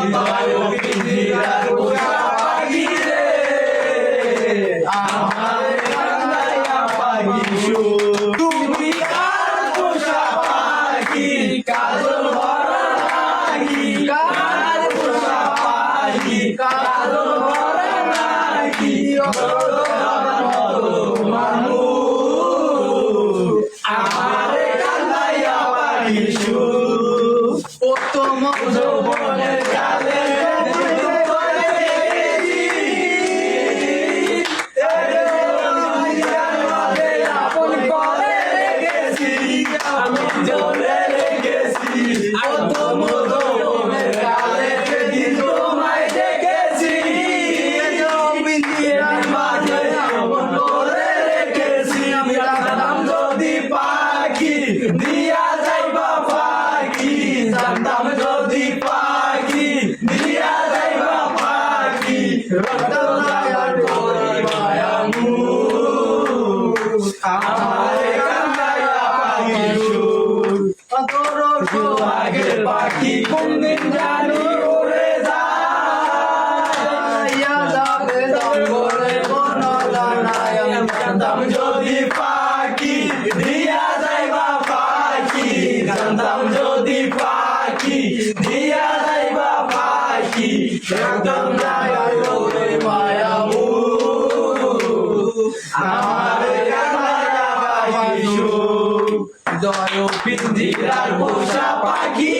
হৃদয় পিঞ্জিরার পোষা পাখি রে আমার কান্দাইয়া পাখি সুর তুমি কার পোষা পাখি কাজল ভরা নাকি কার পোষা পাখি কাজল ভরা নাকি আমার কান্দাইয়া পাখি সুর ও তোমার যৌবনের কালে আপন করে রেখেছি আমি জলে রেখেছি তোমার যৌবনের কালে সেদিন তোমায় দেখেছি পিঞ্জিরার মাঝে আপন করে রেখেছি আমি জানতাম যদি পাখি দিয়া যাইবা পাখি জানতাম যদি পাখি দিয়া যাইবা পাখি রক্তম যাইবার তোরে মায়ামু আমার কান্দাইয়া পাখি সুর তোর সোহাগের পাখি কোনদিন জানি উড়ে যায় যাবে জঙ্গলে কোন দাঁড়ায় আমি জানতাম যদি পাখি দিয়া যাইবা পাখি জানতাম যদি পাখি দিয়া যাইবা পাখি একদম যাইবার তোরে মায়ামু আমার কান্দাইয়া পাখি সুর হৃদয় পিঞ্জিরার পোষা পাখি